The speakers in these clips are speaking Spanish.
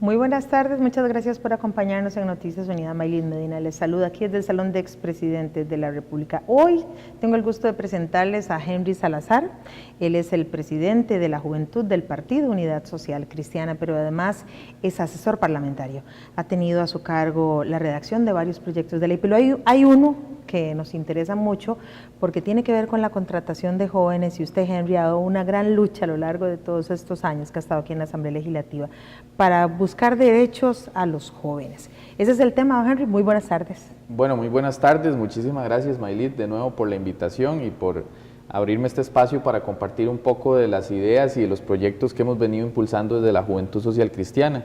Muy buenas tardes, muchas gracias por acompañarnos en Noticias Unidad. Maylin Medina les saluda aquí desde el Salón de Expresidentes de la República. Hoy tengo el gusto de presentarles a Henry Salazar. Él es el presidente de la Juventud del Partido Unidad Social Cristiana, pero además es asesor parlamentario. Ha tenido a su cargo la redacción de varios proyectos de ley, pero hay uno que nos interesa mucho porque tiene que ver con la contratación de jóvenes, y usted, Henry, ha dado una gran lucha a lo largo de todos estos años que ha estado aquí en la Asamblea Legislativa para buscar derechos a los jóvenes. Ese es el tema, Henry. Muy buenas tardes. Bueno, muy buenas tardes. Muchísimas gracias, Maylin, de nuevo por la invitación y por abrirme este espacio para compartir un poco de las ideas y de los proyectos que hemos venido impulsando desde la Juventud Social Cristiana.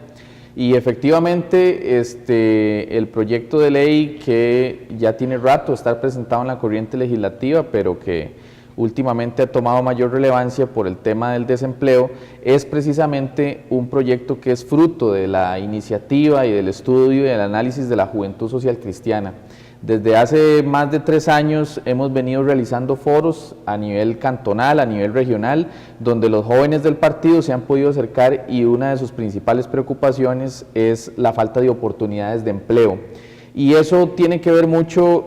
Y efectivamente, el proyecto de ley que ya tiene rato estar presentado en la corriente legislativa, pero que últimamente ha tomado mayor relevancia por el tema del desempleo, es precisamente un proyecto que es fruto de la iniciativa y del estudio y del análisis de la Juventud Social Cristiana. Desde hace más de 3 años hemos venido realizando foros a nivel cantonal, a nivel regional, donde los jóvenes del partido se han podido acercar, y una de sus principales preocupaciones es la falta de oportunidades de empleo. Y eso tiene que ver mucho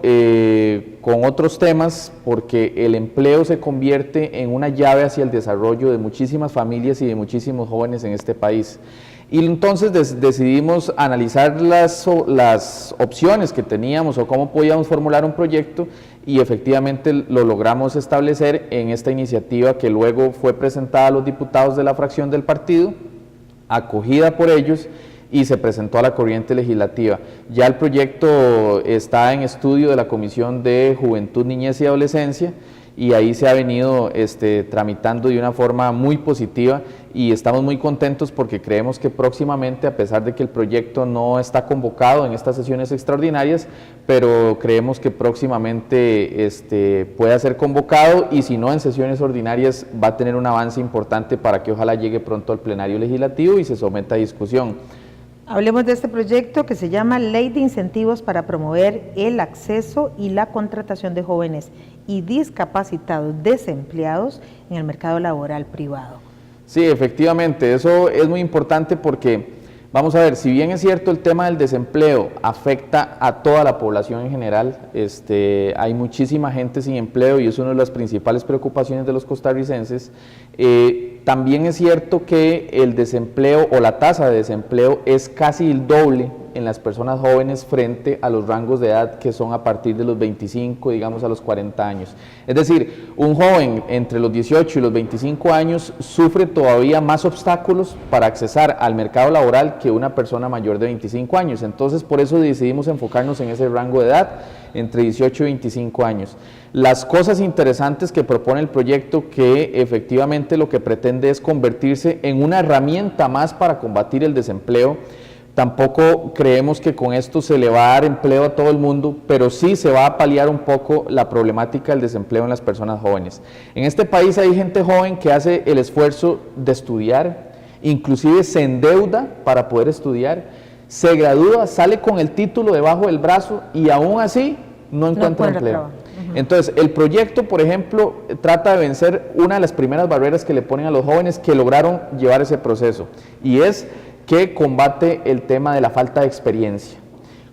con otros temas, porque el empleo se convierte en una llave hacia el desarrollo de muchísimas familias y de muchísimos jóvenes en este país. Y entonces decidimos analizar las opciones que teníamos o cómo podíamos formular un proyecto, y efectivamente lo logramos establecer en esta iniciativa que luego fue presentada a los diputados de la fracción del partido, acogida por ellos, y se presentó a la corriente legislativa. Ya el proyecto está en estudio de la Comisión de Juventud, Niñez y Adolescencia, y ahí se ha venido tramitando de una forma muy positiva, y estamos muy contentos porque creemos que próximamente, a pesar de que el proyecto no está convocado en estas sesiones extraordinarias, pero creemos que próximamente pueda ser convocado, y si no en sesiones ordinarias va a tener un avance importante para que ojalá llegue pronto al plenario legislativo y se someta a discusión. Hablemos de este proyecto que se llama Ley de Incentivos para promover el acceso y la contratación de jóvenes y discapacitados desempleados en el mercado laboral privado. Sí, efectivamente, eso es muy importante porque, vamos a ver, si bien es cierto el tema del desempleo afecta a toda la población en general, hay muchísima gente sin empleo y es una de las principales preocupaciones de los costarricenses, también es cierto que el desempleo o la tasa de desempleo es casi el doble en las personas jóvenes frente a los rangos de edad que son a partir de los 25, digamos a los 40 años. Es decir, un joven entre los 18 y los 25 años sufre todavía más obstáculos para accesar al mercado laboral que una persona mayor de 25 años. Entonces, por eso decidimos enfocarnos en ese rango de edad, entre 18 y 25 años. Las cosas interesantes que propone el proyecto, que efectivamente lo que pretende es convertirse en una herramienta más para combatir el desempleo. Tampoco creemos que con esto se le va a dar empleo a todo el mundo, pero sí se va a paliar un poco la problemática del desempleo en las personas jóvenes. En este país hay gente joven que hace el esfuerzo de estudiar, inclusive se endeuda para poder estudiar, se gradúa, sale con el título debajo del brazo y aún así no encuentra empleo. Entonces, el proyecto, por ejemplo, trata de vencer una de las primeras barreras que le ponen a los jóvenes que lograron llevar ese proceso, y es que combate el tema de la falta de experiencia.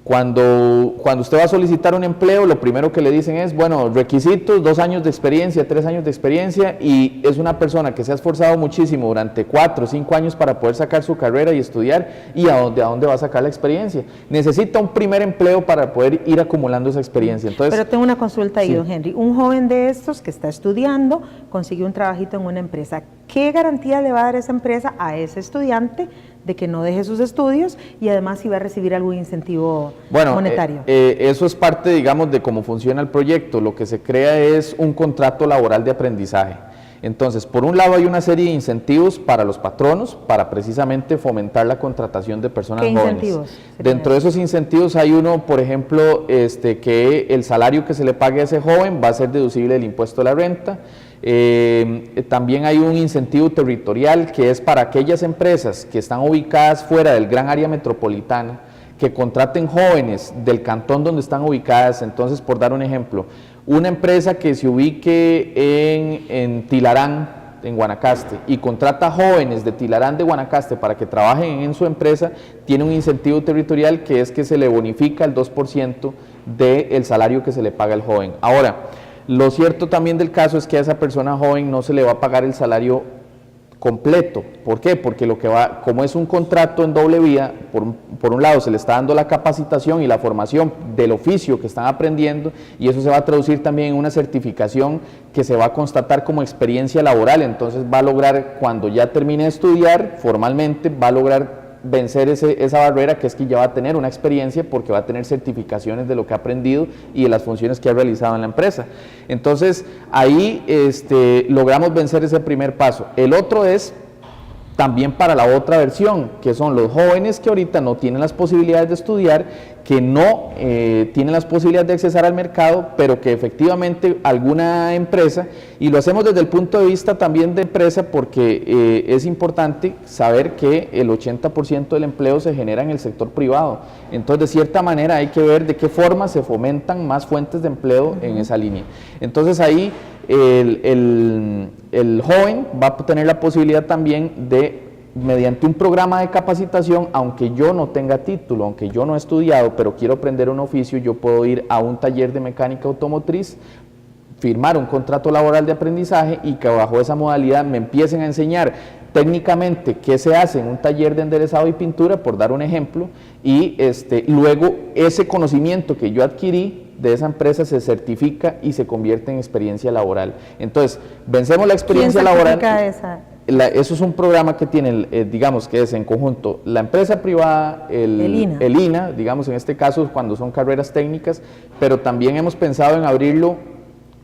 Cuando usted va a solicitar un empleo, lo primero que le dicen es, bueno, requisitos, 2 años de experiencia, 3 años de experiencia, y es una persona que se ha esforzado muchísimo durante 4 o 5 años para poder sacar su carrera y estudiar, y ¿a dónde va a sacar la experiencia? Necesita un primer empleo para poder ir acumulando esa experiencia. Entonces, pero tengo una consulta ahí, sí, don Henry. Un joven de estos que está estudiando, consiguió un trabajito en una empresa. ¿Qué garantía le va a dar esa empresa a ese estudiante de que no deje sus estudios, y además si va a recibir algún incentivo monetario? Eso es parte, digamos, de cómo funciona el proyecto. Lo que se crea es un contrato laboral de aprendizaje. Entonces, por un lado hay una serie de incentivos para los patronos, para precisamente fomentar la contratación de personas jóvenes. ¿Qué incentivos? Dentro de esos incentivos hay uno, por ejemplo, que el salario que se le pague a ese joven va a ser deducible del impuesto de la renta. También hay un incentivo territorial que es para aquellas empresas que están ubicadas fuera del gran área metropolitana, que contraten jóvenes del cantón donde están ubicadas. Entonces, por dar un ejemplo, una empresa que se ubique en Tilarán, en Guanacaste y contrata jóvenes de Tilarán de Guanacaste para que trabajen en su empresa, tiene un incentivo territorial que es que se le bonifica el 2% del salario que se le paga al joven. Ahora, lo cierto también del caso es que a esa persona joven no se le va a pagar el salario completo. ¿Por qué? Porque como es un contrato en doble vía, por un lado se le está dando la capacitación y la formación del oficio que están aprendiendo, y eso se va a traducir también en una certificación que se va a constatar como experiencia laboral. Entonces va a lograr, cuando ya termine de estudiar formalmente, va a lograr vencer esa barrera, que es que ya va a tener una experiencia porque va a tener certificaciones de lo que ha aprendido y de las funciones que ha realizado en la empresa. Entonces ahí logramos vencer ese primer paso. El otro es también para la otra versión, que son los jóvenes que ahorita no tienen las posibilidades de estudiar, que no tienen las posibilidades de accesar al mercado, pero que efectivamente alguna empresa, y lo hacemos desde el punto de vista también de empresa, porque es importante saber que el 80% del empleo se genera en el sector privado. Entonces, de cierta manera hay que ver de qué forma se fomentan más fuentes de empleo en esa línea. Entonces ahí el joven va a tener la posibilidad también de, mediante un programa de capacitación, aunque yo no tenga título, aunque yo no he estudiado, pero quiero aprender un oficio, yo puedo ir a un taller de mecánica automotriz, firmar un contrato laboral de aprendizaje y que bajo esa modalidad me empiecen a enseñar técnicamente qué se hace en un taller de enderezado y pintura, por dar un ejemplo, y luego ese conocimiento que yo adquirí de esa empresa se certifica y se convierte en experiencia laboral. Entonces, vencemos la experiencia laboral. Eso es un programa que tiene, digamos que es en conjunto la empresa privada, el INA, digamos en este caso cuando son carreras técnicas, pero también hemos pensado en abrirlo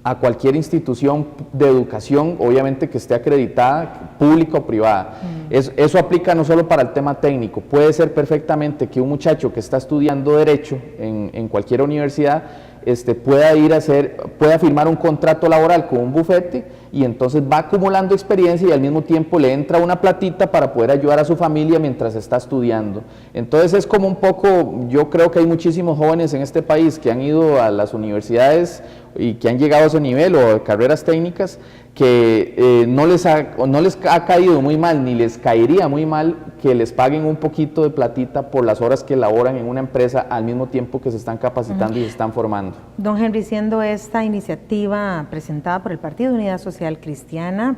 a cualquier institución de educación, obviamente que esté acreditada, pública o privada. Eso aplica no solo para el tema técnico, puede ser perfectamente que un muchacho que está estudiando Derecho en cualquier universidad pueda firmar un contrato laboral con un bufete y entonces va acumulando experiencia y al mismo tiempo le entra una platita para poder ayudar a su familia mientras está estudiando. Entonces es como un poco, yo creo que hay muchísimos jóvenes en este país que han ido a las universidades y que han llegado a ese nivel o a carreras técnicas que no les ha caído muy mal, ni les caería muy mal que les paguen un poquito de platita por las horas que laboran en una empresa al mismo tiempo que se están capacitando y se están formando. Don Henry, siendo esta iniciativa presentada por el Partido de Unidad Social Cristiana,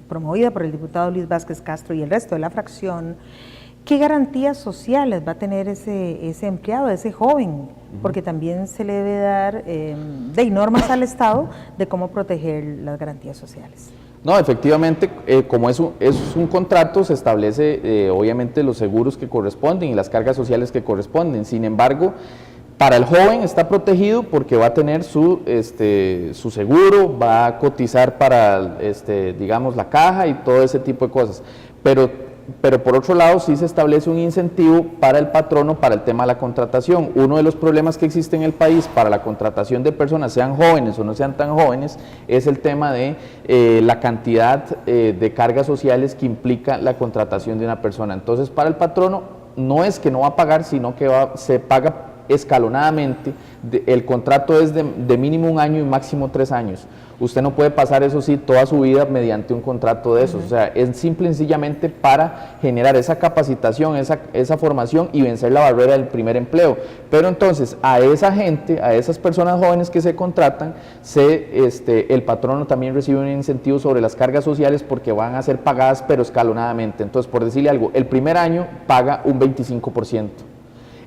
promovida por el diputado Luis Vázquez Castro y el resto de la fracción, ¿qué garantías sociales va a tener ese empleado, ese joven? Porque también se le debe dar normas al Estado de cómo proteger las garantías sociales. No, efectivamente, como es un contrato, se establece obviamente los seguros que corresponden y las cargas sociales que corresponden. Sin embargo, para el joven está protegido porque va a tener su seguro, va a cotizar para, digamos, la caja y todo ese tipo de cosas. Pero por otro lado sí se establece un incentivo para el patrono para el tema de la contratación. Uno de los problemas que existe en el país para la contratación de personas, sean jóvenes o no sean tan jóvenes, es el tema de la cantidad de cargas sociales que implica la contratación de una persona. Entonces, para el patrono no es que no va a pagar, sino que se paga escalonadamente. El contrato es de mínimo 1 año y máximo 3 años. Usted no puede pasar, eso sí, toda su vida mediante un contrato de esos. O sea, es simple y sencillamente para generar esa capacitación, esa formación y vencer la barrera del primer empleo. Pero entonces, a esa gente, a esas personas jóvenes que se contratan, el patrono también recibe un incentivo sobre las cargas sociales porque van a ser pagadas, pero escalonadamente. Entonces, por decirle algo, el primer año paga un 25%.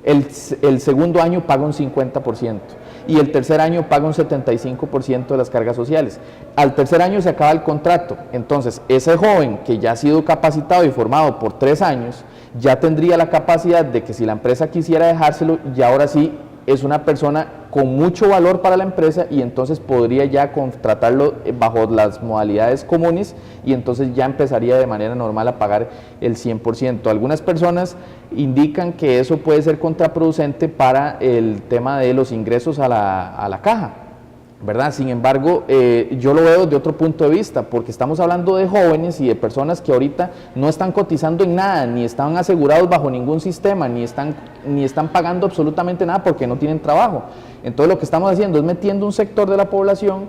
El segundo año paga un 50% y el tercer año paga un 75% de las cargas sociales. Al tercer año se acaba el contrato, entonces ese joven que ya ha sido capacitado y formado por 3 años, ya tendría la capacidad de que si la empresa quisiera dejárselo, ya ahora sí es una persona con mucho valor para la empresa y entonces podría ya contratarlo bajo las modalidades comunes y entonces ya empezaría de manera normal a pagar el 100%. Algunas personas indican que eso puede ser contraproducente para el tema de los ingresos a la caja, ¿verdad? Sin embargo, yo lo veo de otro punto de vista, porque estamos hablando de jóvenes y de personas que ahorita no están cotizando en nada, ni están asegurados bajo ningún sistema, ni están pagando absolutamente nada porque no tienen trabajo. Entonces lo que estamos haciendo es metiendo un sector de la población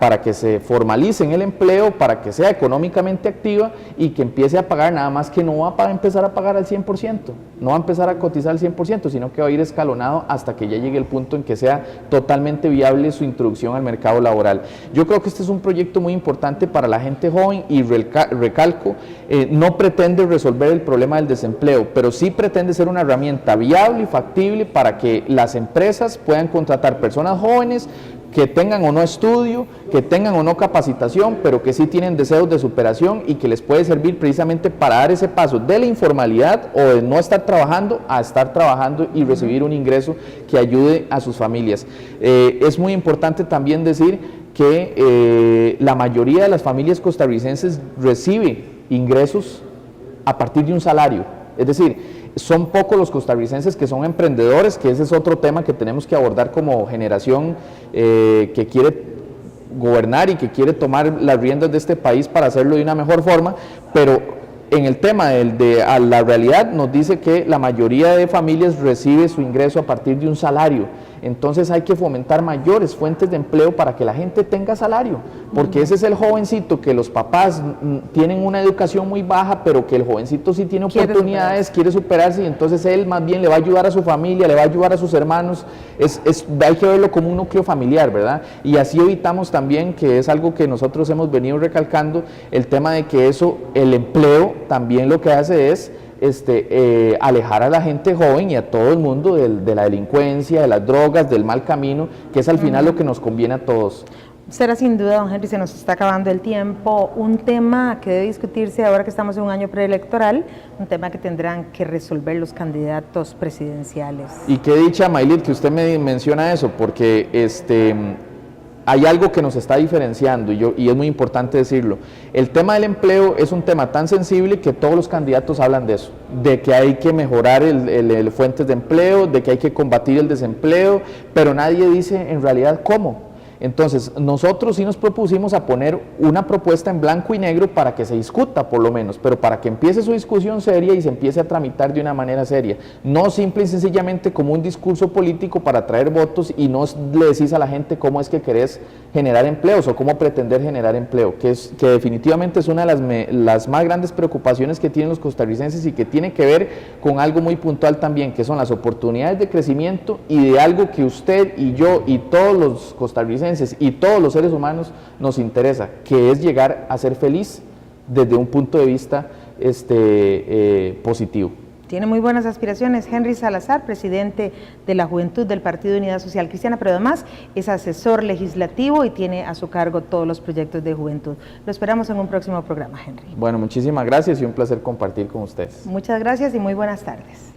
para que se formalice en el empleo, para que sea económicamente activa y que empiece a pagar, nada más que no va a empezar a pagar al 100%, no va a empezar a cotizar al 100%, sino que va a ir escalonado hasta que ya llegue el punto en que sea totalmente viable su introducción al mercado laboral. Yo creo que este es un proyecto muy importante para la gente joven y recalco, no pretende resolver el problema del desempleo, pero sí pretende ser una herramienta viable y factible para que las empresas puedan contratar personas jóvenes que tengan o no estudio, que tengan o no capacitación, pero que sí tienen deseos de superación y que les puede servir precisamente para dar ese paso de la informalidad o de no estar trabajando a estar trabajando y recibir un ingreso que ayude a sus familias. Es muy importante también decir que la mayoría de las familias costarricenses recibe ingresos a partir de un salario, es decir, son pocos los costarricenses que son emprendedores, que ese es otro tema que tenemos que abordar como generación que quiere gobernar y que quiere tomar las riendas de este país para hacerlo de una mejor forma, pero en el tema a la realidad nos dice que la mayoría de familias recibe su ingreso a partir de un salario. Entonces hay que fomentar mayores fuentes de empleo para que la gente tenga salario, porque ese es el jovencito que los papás tienen una educación muy baja, pero que el jovencito sí tiene oportunidades, quiere superarse, y entonces él más bien le va a ayudar a su familia, le va a ayudar a sus hermanos, hay que verlo como un núcleo familiar, ¿verdad? Y así evitamos también, que es algo que nosotros hemos venido recalcando, el tema de que el empleo también lo que hace es alejar a la gente joven y a todo el mundo de la delincuencia, de las drogas, del mal camino, que es al final lo que nos conviene a todos. Será sin duda, don Henry, se nos está acabando el tiempo, un tema que debe discutirse ahora que estamos en un año preelectoral, un tema que tendrán que resolver los candidatos presidenciales. Y qué dicha, Maylit, que usted me menciona eso, porque hay algo que nos está diferenciando y es muy importante decirlo. El tema del empleo es un tema tan sensible que todos los candidatos hablan de eso, de que hay que mejorar fuentes de empleo, de que hay que combatir el desempleo, pero nadie dice en realidad cómo. Entonces, nosotros sí nos propusimos a poner una propuesta en blanco y negro para que se discuta, por lo menos, pero para que empiece su discusión seria y se empiece a tramitar de una manera seria. No simple y sencillamente como un discurso político para atraer votos y no le decís a la gente cómo es que querés generar empleos o cómo pretender generar empleo, que definitivamente es una de las más grandes preocupaciones que tienen los costarricenses y que tiene que ver con algo muy puntual también, que son las oportunidades de crecimiento y de algo que usted y yo y todos los costarricenses y todos los seres humanos nos interesa, que es llegar a ser feliz desde un punto de vista positivo. Tiene muy buenas aspiraciones Henry Salazar, presidente de la Juventud del Partido de Unidad Social Cristiana, pero además es asesor legislativo y tiene a su cargo todos los proyectos de juventud. Lo esperamos en un próximo programa, Henry. Bueno, muchísimas gracias y un placer compartir con ustedes. Muchas gracias y muy buenas tardes.